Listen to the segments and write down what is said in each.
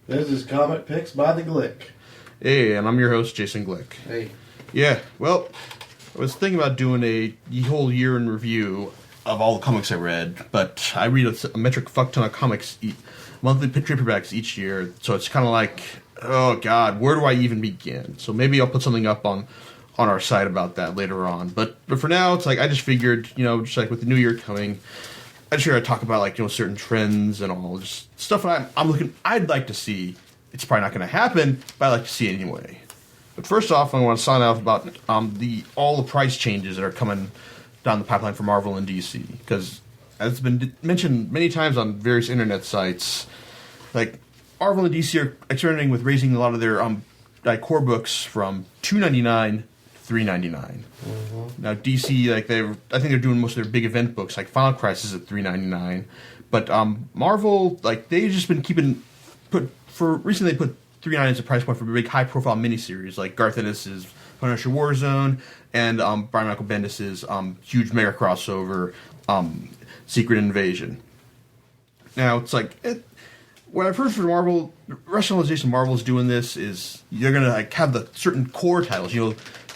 This is Comic Picks by the Glick. Hey, and I'm your host, Jason Glick. Hey. Yeah, well, I was thinking about doing a whole year in review of all the comics I read, but I read a metric fuck ton of comics, monthly paperbacks each year, so it's kind of like, oh god, where do I even begin? So maybe I'll put something up on our site about that later on. But for now, it's like, I just figured, just like with the new year coming, I just figured I'd talk about, like, certain trends and all, just stuff that I'd like to see. It's probably not going to happen, but I'd like to see it anyway. But first off, I want to sign off about all the price changes that are coming down the pipeline for Marvel and DC. Because, as it's been mentioned many times on various internet sites, like, Marvel and DC are experimenting with raising a lot of their core books from $2.99 to $3.99. Mm-hmm. Now DC, I think they're doing most of their big event books, like Final Crisis at $3.99. But Marvel, like, they've just been recently they put $3.99 as a price point for big high-profile miniseries like Garth Ennis's Punisher Warzone and Brian Michael Bendis's huge mega crossover Secret Invasion. Now it's like what I've heard from Marvel, the rationalization Marvel is doing this is you're gonna like have the certain core titles.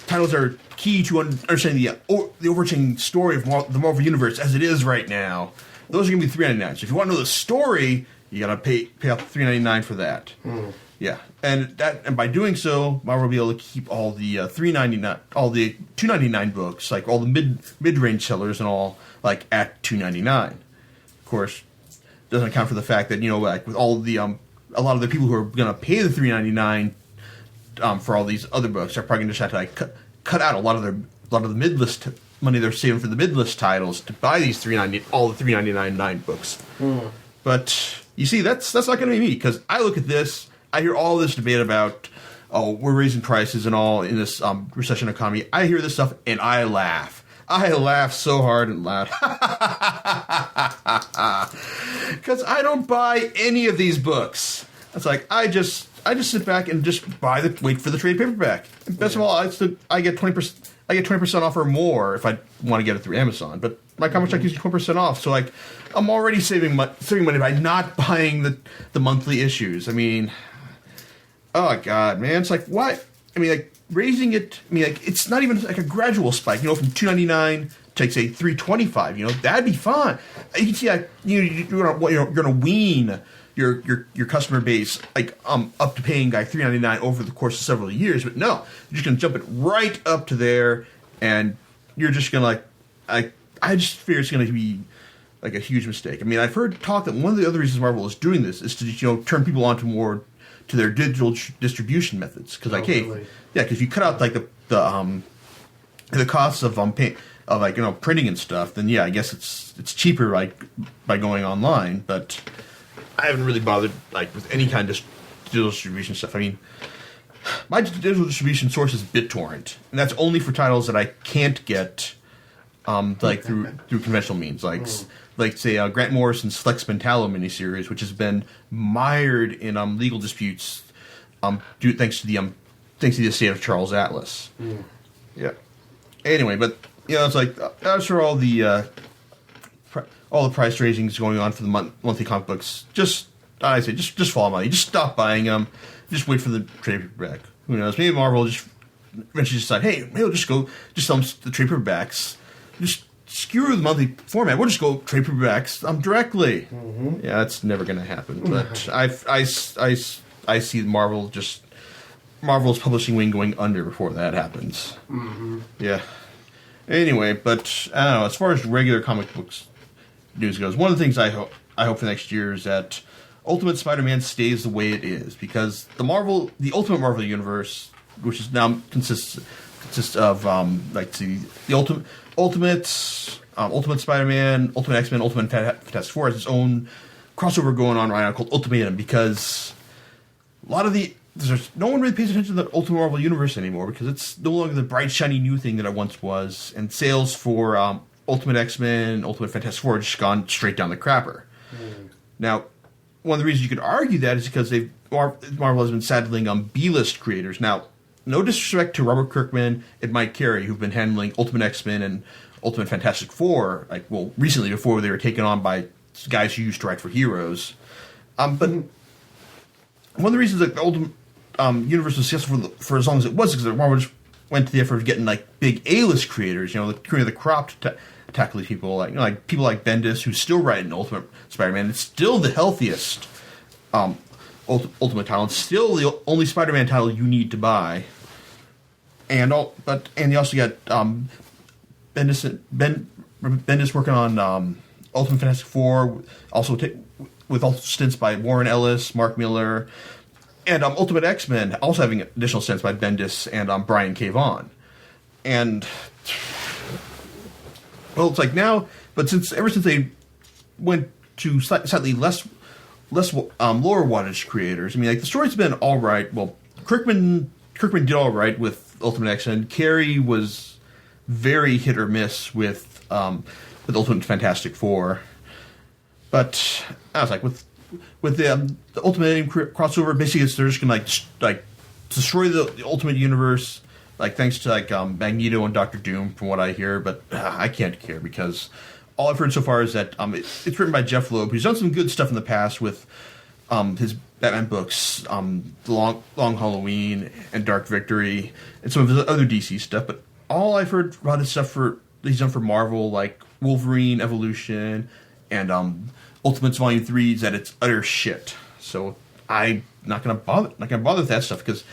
Titles that are key to understanding the overarching story of the Marvel Universe as it is right now. Those are gonna be $3.99. So if you want to know the story, you gotta pay out $3.99 for that. Mm. Yeah, and by doing so, Marvel will be able to keep all the $2.99 books, like all the mid-range sellers and all, like at $2.99. Of course, doesn't account for the fact that like with all the a lot of the people who are gonna pay the $3.99 for all these other books are probably gonna just have to like cut out a lot of the mid-list money they're saving for the mid-list titles to buy these all the $3.99 books. Mm. But you see, that's not going to be me, because I look at this, I hear all this debate about, we're raising prices and all in this recession economy. I hear this stuff and I laugh. I laugh so hard and loud. Because I don't buy any of these books. It's like, I just sit back and just wait for the trade paperback. And best of all, I get 20% off or more if I want to get it through Amazon. But my comic shop gives you 20% off, so like I'm already saving money by not buying the monthly issues. I mean, oh god, man, it's like what? I mean, like raising it. I mean, like it's not even like a gradual spike. From $2.99 to like, say $3.25. That'd be fine. You can see like you're gonna wean your customer base like up to paying like $3.99 over the course of several years, but no, you're just gonna jump it right up to there, and you're just gonna I just fear it's gonna be like a huge mistake. I mean, I've heard talk that one of the other reasons Marvel is doing this is to turn people on to their digital distribution methods, because because if you cut out like the costs of printing and stuff, then yeah, I guess it's cheaper by going online, but I haven't really bothered like with any kind of digital distribution stuff. I mean, my digital distribution source is BitTorrent, and that's only for titles that I can't get through conventional means, like say Grant Morrison's Flex Mentallo miniseries, which has been mired in legal disputes thanks to the estate of Charles Atlas. Mm. Yeah. Anyway, but it's like as for all the price raisings going on for the monthly comic books, just follow money. Just stop buying them. Just wait for the trade paperback. Who knows? Maybe Marvel will just eventually decide, hey, maybe we'll just sell them the trade paperbacks. Just screw the monthly format. We'll just go trade paperbacks directly. Mm-hmm. Yeah, that's never going to happen. But I see Marvel's publishing wing going under before that happens. Mm-hmm. Yeah. Anyway, but I don't know. As far as regular comic books news goes, one of the things I hope for next year is that Ultimate Spider-Man stays the way it is, because the Ultimate Marvel Universe, which is now consists of the Ultimate Spider-Man, Ultimate X-Men, Ultimate Fantastic Four has its own crossover going on right now called Ultimatum, because no one really pays attention to the Ultimate Marvel Universe anymore, because it's no longer the bright, shiny new thing that it once was, and sales for Ultimate X-Men, Ultimate Fantastic Four have just gone straight down the crapper. Mm. Now, one of the reasons you could argue that is because Marvel has been saddling B-list creators. Now, no disrespect to Robert Kirkman and Mike Carey, who've been handling Ultimate X-Men and Ultimate Fantastic Four, recently before they were taken on by guys who used to write for Heroes. But one of the reasons that the Ultimate Universe was successful for as long as it was because Marvel just went to the effort of getting like big A-list creators, the creator of the crop to tackle these people, like people like Bendis, who's still writing Ultimate Spider-Man. It's still the healthiest Ultimate title. It's still the only Spider-Man title you need to buy. And you also got Bendis working on Ultimate Fantastic Four, also with also stints by Warren Ellis, Mark Miller, and Ultimate X-Men also having additional stints by Bendis and Brian K. Vaughan. And well, it's like now, but ever since they went to slightly less lower wattage creators, I mean, like the story's been all right. Well, Kirkman did all right with Ultimate X-Men. Carey was very hit or miss with Ultimate Fantastic Four. But I was like, with the Ultimate crossover, basically they're just gonna like destroy the Ultimate Universe, like thanks to like Magneto and Doctor Doom, from what I hear. But I can't care because all I've heard so far is that it's written by Jeff Loeb, who's done some good stuff in the past with his Batman books, The Long Halloween and Dark Victory, and some of his other DC stuff. But all I've heard about his stuff he's done for Marvel, like Wolverine Evolution and Ultimates Volume 3, is that it's utter shit. So I'm not gonna bother with that stuff because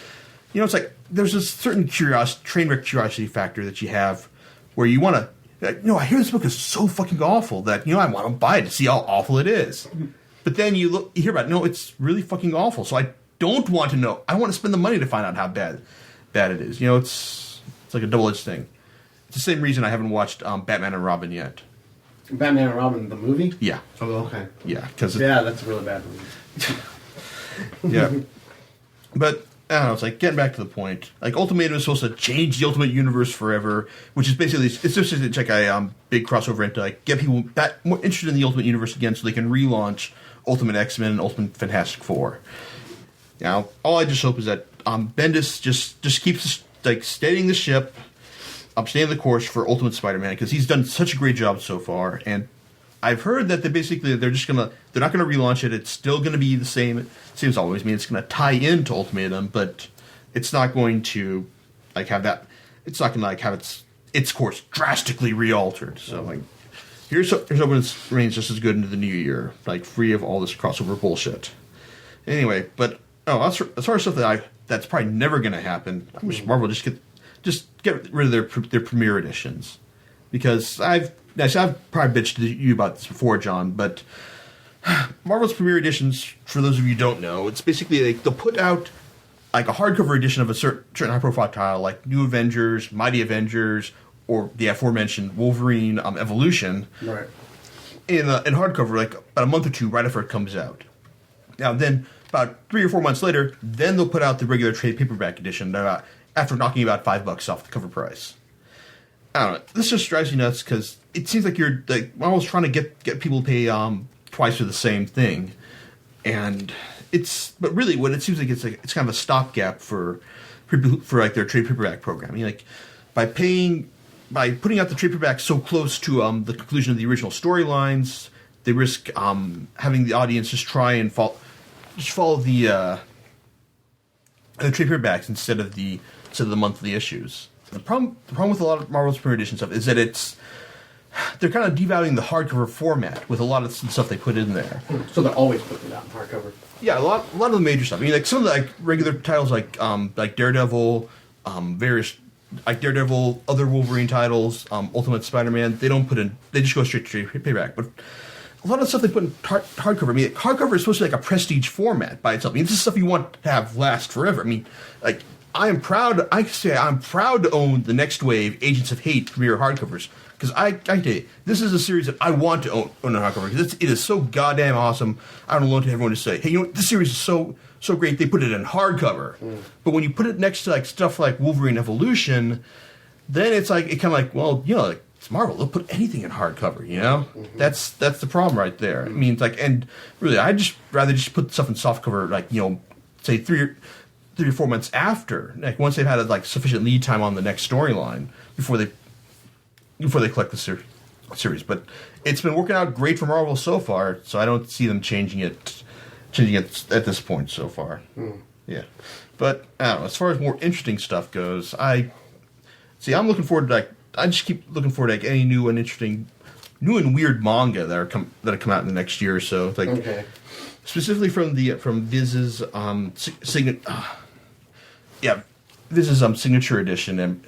it's like there's a certain train wreck curiosity factor that you have where you want to. I hear this book is so fucking awful that I want to buy it to see how awful it is. But then you hear about it, no, it's really fucking awful. So I don't want to know. I want to spend the money to find out how bad it is. It's like a double-edged thing. It's the same reason I haven't watched Batman and Robin yet. Batman and Robin, the movie? Yeah. Oh, okay. Yeah, that's a really bad movie. Yeah. But I don't know, it's like getting back to the point. Like Ultimatum is supposed to change the Ultimate Universe forever, which is basically it's just like a big crossover and to like get people more interested in the Ultimate Universe again, so they can relaunch Ultimate X-Men and Ultimate Fantastic Four. Now, all I just hope is that Bendis just keeps like steadying the ship, staying the course for Ultimate Spider-Man because he's done such a great job so far. And I've heard that they're not gonna relaunch it. It's still gonna be the same as always. I mean, it's gonna tie into Ultimatum, but it's not going to like have that. It's not gonna like have its course drastically re-altered. So like, here's hoping it remains just as good into the new year, like free of all this crossover bullshit. Anyway, but as far as stuff that's probably never gonna happen, I wish Marvel just get rid of their premiere editions, because I've probably bitched to you about this before, John, but Marvel's premiere editions, for those of you who don't know, it's basically they'll put out like a hardcover edition of a certain high-profile title, like New Avengers, Mighty Avengers, or the aforementioned Wolverine Evolution, right? In hardcover, like about a month or two right after it comes out. Now, then about 3 or 4 months later, then they'll put out the regular trade paperback edition after knocking about $5 off the cover price. I don't know. This just drives me nuts because it seems like you're like almost trying to get people to pay twice for the same thing, but really what it seems like it's kind of a stopgap for like their trade paperback program. I mean, like by putting out the trade paperback so close to the conclusion of the original storylines, they risk having the audience just try and follow the trade paperbacks instead of the monthly issues. The problem with a lot of Marvel's premiere edition stuff is that they're kind of devaluing the hardcover format with a lot of stuff they put in there. So they're always putting it out in hardcover. Yeah, a lot of the major stuff. I mean, like some of the like regular titles like Daredevil, various like Daredevil, other Wolverine titles, Ultimate Spider-Man. They don't put in. They just go straight to paperback. But a lot of the stuff they put in hardcover. I mean, hardcover is supposed to be like a prestige format by itself. I mean, this is stuff you want to have last forever. I mean, like. I'm proud to own the Next Wave Agents of Hate premiere hardcovers because I tell you, this is a series that I want to own a hardcover because it is so goddamn awesome. I don't want to everyone to say, hey, this series is so great. They put it in hardcover, but when you put it next to like stuff like Wolverine Evolution, then it's like it kind of like like it's Marvel. They'll put anything in hardcover. That's the problem right there. I mean, it's like, and really, I just rather just put stuff in softcover, like say 3 or 4 months after, like once they've had like sufficient lead time on the next storyline before they collect the series. But it's been working out great for Marvel so far, so I don't see them changing it changing at this point so far. Yeah, but I don't know. As far as more interesting stuff goes, I'm looking forward to I just keep looking forward to any new and interesting, new and weird manga that have come out in the next year or so. Specifically from Viz's Viz's signature edition and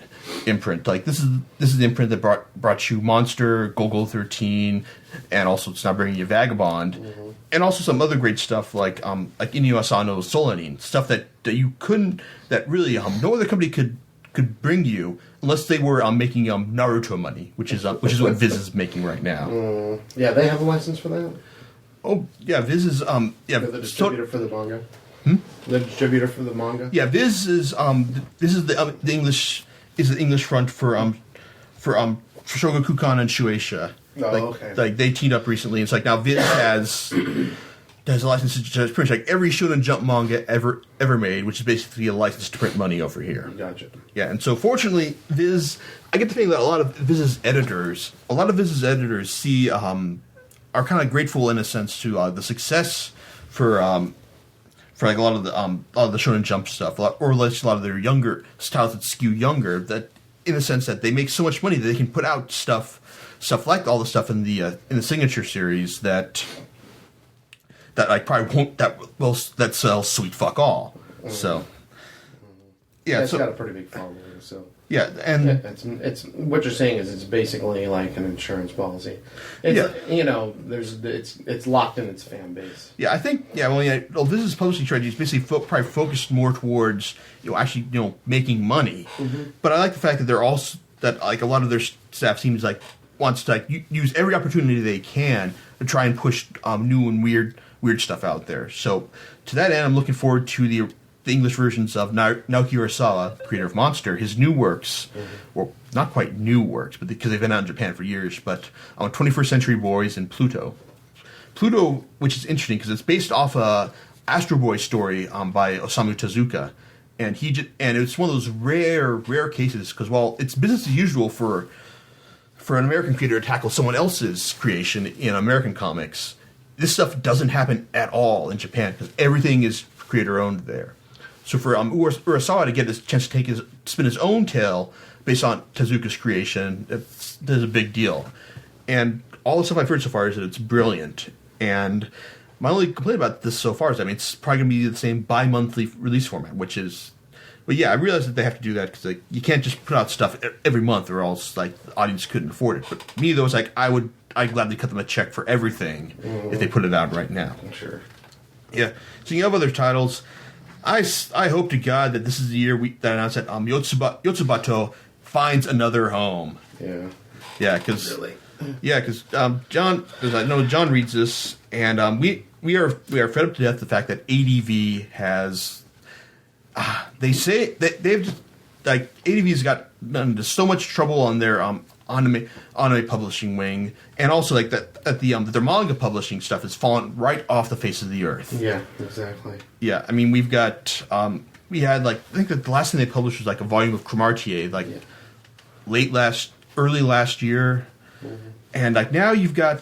imprint. This is the imprint that brought you Monster, Golgo 13, and also it's now bringing you Vagabond, and also some other great stuff like Inyo Asano's Solanin, stuff that you couldn't, that really no other company could bring you unless they were making Naruto money, which is what Viz is making right now. Yeah, they have a license for that. Oh yeah, Viz is The distributor for the manga. The distributor for the manga. Yeah, Viz is the English front for Shogakukan and Shueisha. Oh, okay. They teamed up recently. It's now Viz has a license to pretty much every Shonen Jump manga ever made, which is basically a license to print money over here. Gotcha. Yeah, and so fortunately, Viz, I get the feeling that a lot of Viz's editors see are kind of grateful in a sense to the success for a lot of the Shonen Jump stuff, or at least a lot of their younger styles that skew younger. That, in a sense, that they make so much money that they can put out stuff like all the stuff in the signature series that probably won't that sells sweet fuck all. So yeah, it's got a pretty big following. So yeah, and it's what you're saying is it's basically like an insurance policy. It's locked in its fan base. Yeah, I think this is publishing strategy is basically probably focused more towards making money. But I like the fact that they're also that a lot of their staff seems wants to use every opportunity they can to try and push new and weird stuff out there. So to that end, I'm looking forward to the English versions of Naoki Urasawa, creator of Monster, his new works, or not quite new works, but because they've been out in Japan for years, but 21st Century Boys and Pluto. Pluto, which is interesting because it's based off a Astro Boy story by Osamu Tezuka, and it's one of those rare cases because while it's business as usual for an American creator to tackle someone else's creation in American comics, this stuff doesn't happen at all in Japan because everything is creator owned there. So for Urasawa to get this chance to spin his own tale based on Tezuka's creation, that's a big deal. And all the stuff I've heard so far is that it's brilliant. And my only complaint about this so far is, it's probably going to be the same bi-monthly release format, but yeah, I realize that they have to do that because you can't just put out stuff every month or else the audience couldn't afford it. But me though, I'd gladly cut them a check for everything if they put it out right now. Sure. Yeah. So you have other titles. I hope to God that this is the year that announced that Yotsubato finds another home. Yeah. Yeah, because really. Yeah, because John, because I know John reads this, and we are fed up to death the fact that ADV has. They say that they've just ADV's got into so much trouble on their anime publishing wing, and also that their manga publishing stuff has fallen right off the face of the earth. Yeah, exactly. Yeah, we've got we had I think that the last thing they published was a volume of Cromartie early last year, and now you've got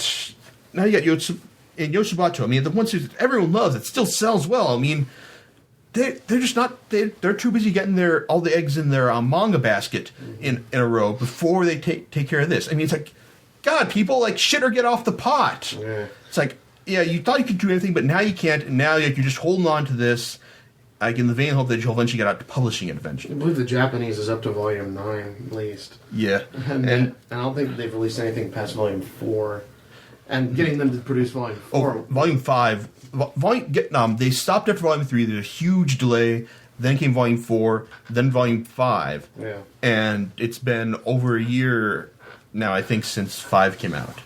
Yotsubato. The ones that everyone loves that still sells well. They're just not. They're too busy getting all the eggs in their manga basket in a row before they take care of this. It's God, people shit or get off the pot. Yeah. It's you thought you could do anything, but now you can't, and now you're just holding on to this, in the vain hope that you'll eventually get out to publishing it eventually. I believe the Japanese is up to volume 9 at least. Yeah, and I don't think they've released anything past volume 4. And getting them to produce volume 4. Volume 5. They stopped after volume 3. There's a huge delay. Then came volume 4. Then volume 5. Yeah. And it's been over a year now, I think, since 5 came out.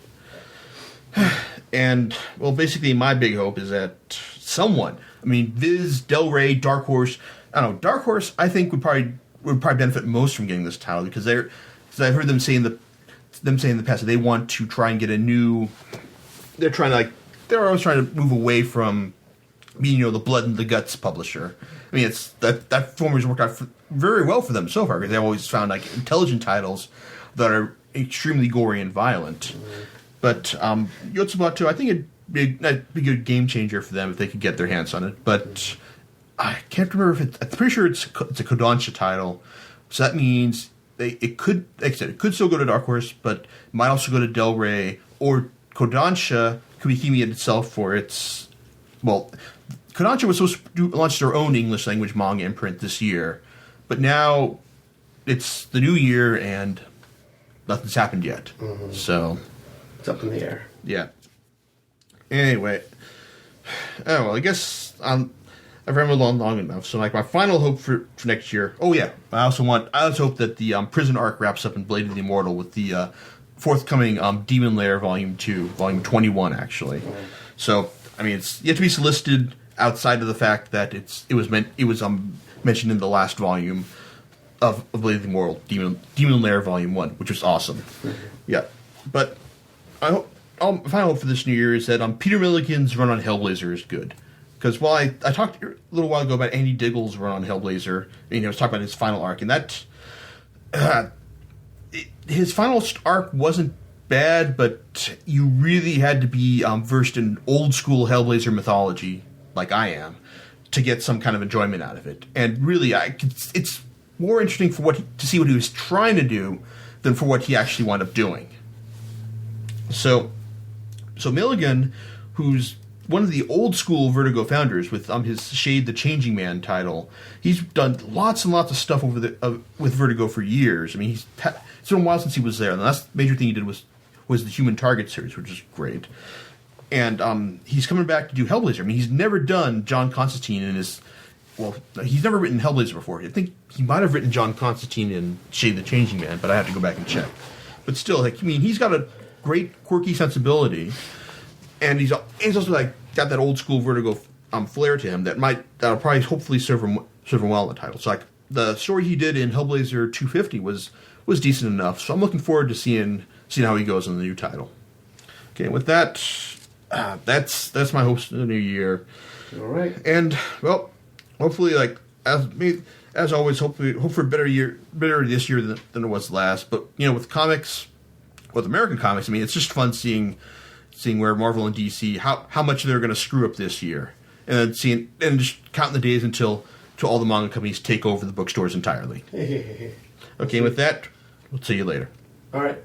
And, basically my big hope is that someone, Viz, Del Rey, Dark Horse, I don't know, Dark Horse I think would probably benefit most from getting this title because I've heard them say in the past that they want to try and get a new. They're always trying to move away from being the blood and the guts publisher. It's that form has worked out very well for them so far because they've always found intelligent titles that are extremely gory and violent. But Yotsubato, I think that'd be a good game changer for them if they could get their hands on it. But I can't remember if I'm pretty sure it's a Kodansha title, so that means it could, like I said, it could still go to Dark Horse, but it might also go to Del Rey, or Kodansha could be keeping it itself for its, well, Kodansha was supposed to launch their own English language manga imprint this year, but now it's the new year and nothing's happened yet. Mm-hmm. So it's up in the air. Yeah. Anyway, oh well, I guess I've rambled on long enough. So, like, my final hope for next year. Oh yeah, I also hope that the prison arc wraps up in Blade of the Immortal with the forthcoming Demon Lair Volume 2, Volume 21, actually. Mm. So, I mean, it's yet to be solicited outside of the fact that it was mentioned in the last volume of Blade of the Immortal, Demon Lair Volume 1, which was awesome. Mm-hmm. Yeah, but I hope. My final hope for this new year is that Peter Milligan's run on Hellblazer is good. Because while I talked a little while ago about Andy Diggle's run on Hellblazer, and I was talking about his final arc, and that his final arc wasn't bad, but you really had to be versed in old school Hellblazer mythology, like I am, to get some kind of enjoyment out of it. And really, it's more interesting to see what he was trying to do than for what he actually wound up doing. So Milligan, who's one of the old school Vertigo founders with his Shade the Changing Man title, he's done lots and lots of stuff with Vertigo for years. I mean, it's been a while since he was there. And the last major thing he did was the Human Target series, which is great. And he's coming back to do Hellblazer. I mean, he's never done John Constantine in his... Well, he's never written Hellblazer before. I think he might have written John Constantine in Shade the Changing Man, but I have to go back and check. But still, like, I mean, he's got a great quirky sensibility, and he's also like got that old school Vertigo flair to him that'll probably hopefully serve him well in the title. So like the story he did in Hellblazer 250 was decent enough. So I'm looking forward to seeing how he goes in the new title. Okay, with that, that's my hopes for the new year. All right, and well, hopefully, like as always, hope for a better this year than it was last. But with comics. With American comics, I mean, it's just fun seeing where Marvel and DC how much they're going to screw up this year, and then just counting the days until all the manga companies take over the bookstores entirely. Okay, with that, we'll see you later. All right.